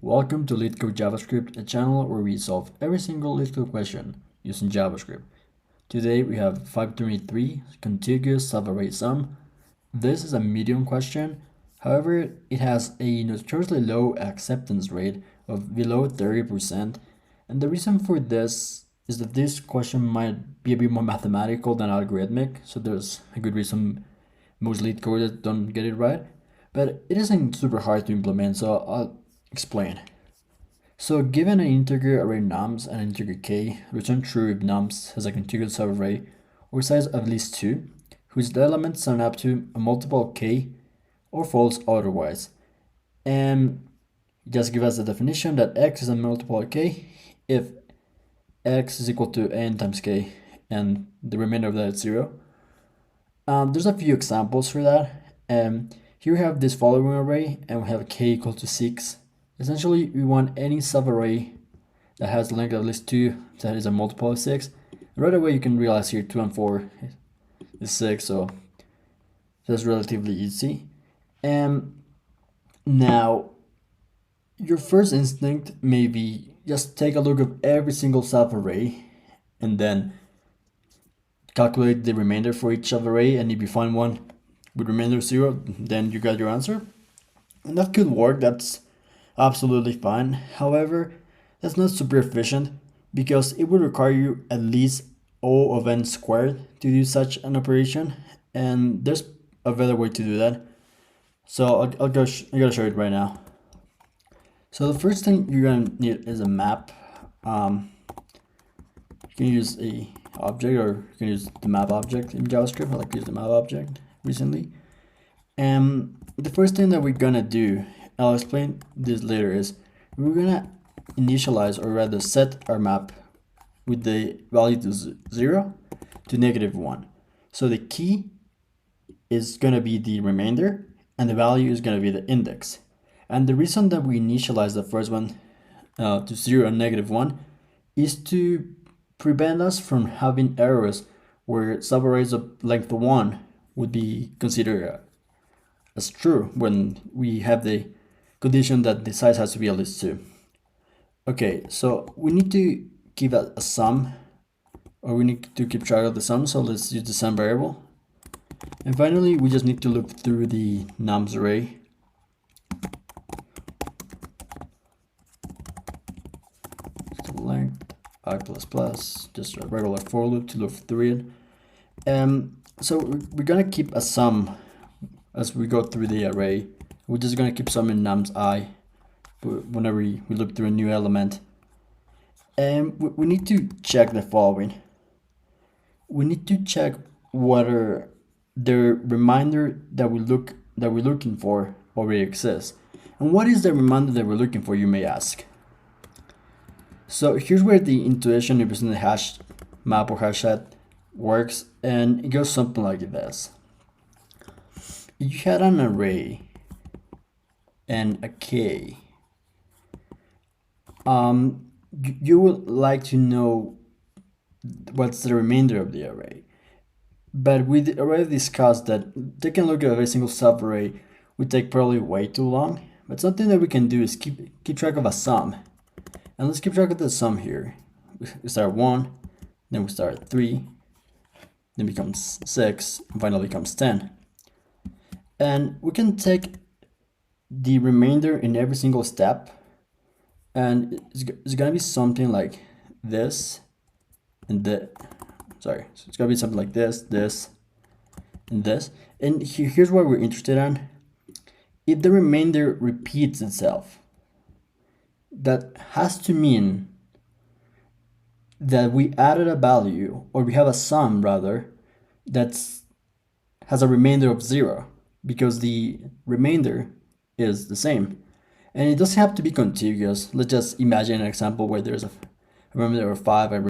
Welcome to Leetcode JavaScript, a channel where we solve every single Leetcode question using JavaScript. Today we have 523 contiguous subarray sum. This is a medium question. However, it has a notoriously low acceptance rate of below 30%. And the reason for this is that this question might be a bit more mathematical than algorithmic. So there's a good reason most Leetcoders don't get it right. But it isn't super hard to implement, so I'll explain. So given an integer array nums and an integer k, return true if nums has a contiguous subarray or size of at least 2, whose elements sum up to a multiple k, or false otherwise. And just give us the definition that x is a multiple of k if x is equal to n times k and the remainder of that is 0. There's a few examples for that. Here we have this following array and we have k equal to 6. Essentially, we want any subarray that has length at least 2 that is a multiple of 6. Right away, you can realize here 2 and 4 is 6, so that's relatively easy. And now, your first instinct may be just take a look at every single subarray and then calculate the remainder for each subarray, and if you find one with remainder 0, then you got your answer. And that could work, that's absolutely fine. However, that's not super efficient because it would require you at least O of n squared to do such an operation, and there's a better way to do that. So I gotta show it right now. So the first thing you're gonna need is a map. You can use a object, or you can use the map object in JavaScript. I like to use the map object recently. And the first thing that we're gonna do, I'll explain this later, is we're gonna initialize, or rather set our map with the value to 0 to -1. So the key is gonna be the remainder and the value is gonna be the index. And the reason that we initialize the first one to 0 and -1 is to prevent us from having errors where subarrays of length 1 would be considered as true when we have the condition that the size has to be at least 2. Okay, so we need to give a sum, or we need to keep track of the sum, so let's use the sum variable. And finally, we just need to look through the nums array. So length I++, just a regular for loop to look through it. So we're gonna keep a sum as we go through the array. We're just gonna keep summing nums I whenever we look through a new element. And we need to check the following. We need to check whether the reminder that we're looking for already exists. And what is the reminder that we're looking for, you may ask? So here's where the intuition using the hash map or hash set works, and it goes something like this. If you had an array and a k, you would like to know what's the remainder of the array. But we already discussed that taking a look at every single subarray would take probably way too long. But something that we can do is keep track of a sum. And let's keep track of the sum here. We start at 1, then we start at 3, then becomes 6, and finally becomes 10. And we can take the remainder in every single step, and it's gonna be something like this, and so it's gonna be something like this, and this. And here's what we're interested in. If the remainder repeats itself, that has to mean that we added a value, or we have a sum rather, that has a remainder of 0, because the remainder is the same. And it doesn't have to be contiguous. Let's just imagine an example where there's a remainder of 5 and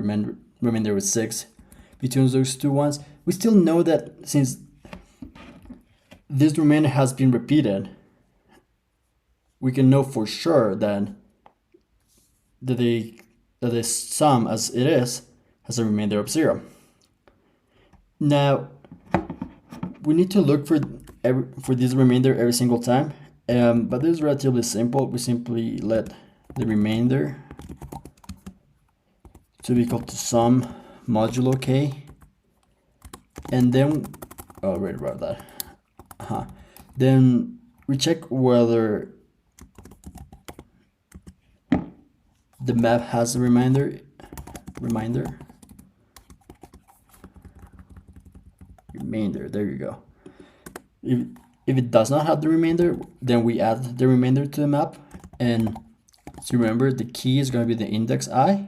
remainder of 6 between those two ones. We still know that since this remainder has been repeated, we can know for sure that the sum as it is has a remainder of 0. Now we need to look for this remainder every single time, But this is relatively simple. We simply let the remainder to be equal to sum modulo k, and then right about that. Then we check whether the map has a remainder. There you go. If it does not have the remainder, then we add the remainder to the map. And so remember, the key is going to be the index I.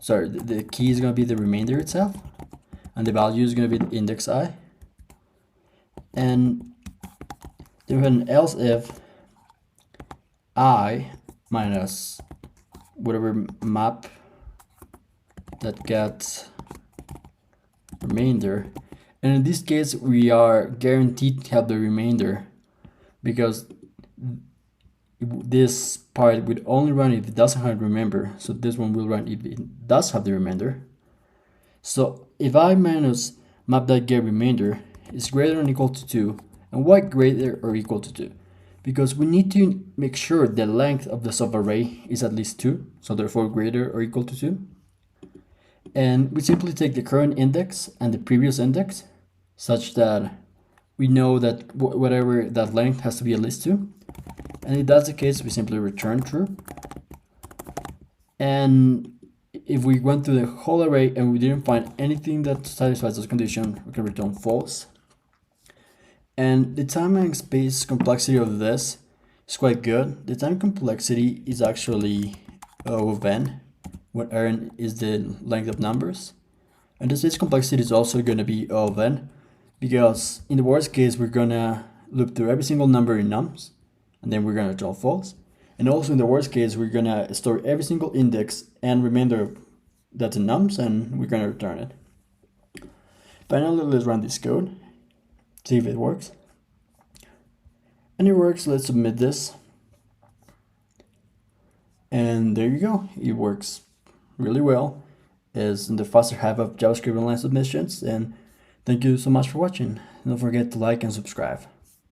Sorry, the key is going to be the remainder itself, and the value is going to be the index I. And then we have an else if I minus whatever map that gets remainder. And in this case, we are guaranteed to have the remainder, because this part would only run if it doesn't have the remainder. So this one will run if it does have the remainder. So if I minus map.getRemainder is greater than or equal to 2, and why greater or equal to 2? Because we need to make sure the length of the subarray is at least 2, so therefore greater or equal to 2. And we simply take the current index and the previous index, such that we know that whatever that length has to be at least 2. And if that's the case, we simply return true. And if we went through the whole array and we didn't find anything that satisfies this condition, we can return false. And the time and space complexity of this is quite good. The time complexity is actually O of n, when n is the length of numbers. And the space complexity is also going to be O of n, because in the worst case, we're going to loop through every single number in nums, and then we're going to return false. And also in the worst case, we're going to store every single index and remainder that's in nums, and we're going to return it. Finally, let's run this code, see if it works. And it works. Let's submit this. And there you go. It works really well. It's in the faster half of JavaScript online submissions. And thank you so much for watching. Don't forget to like and subscribe.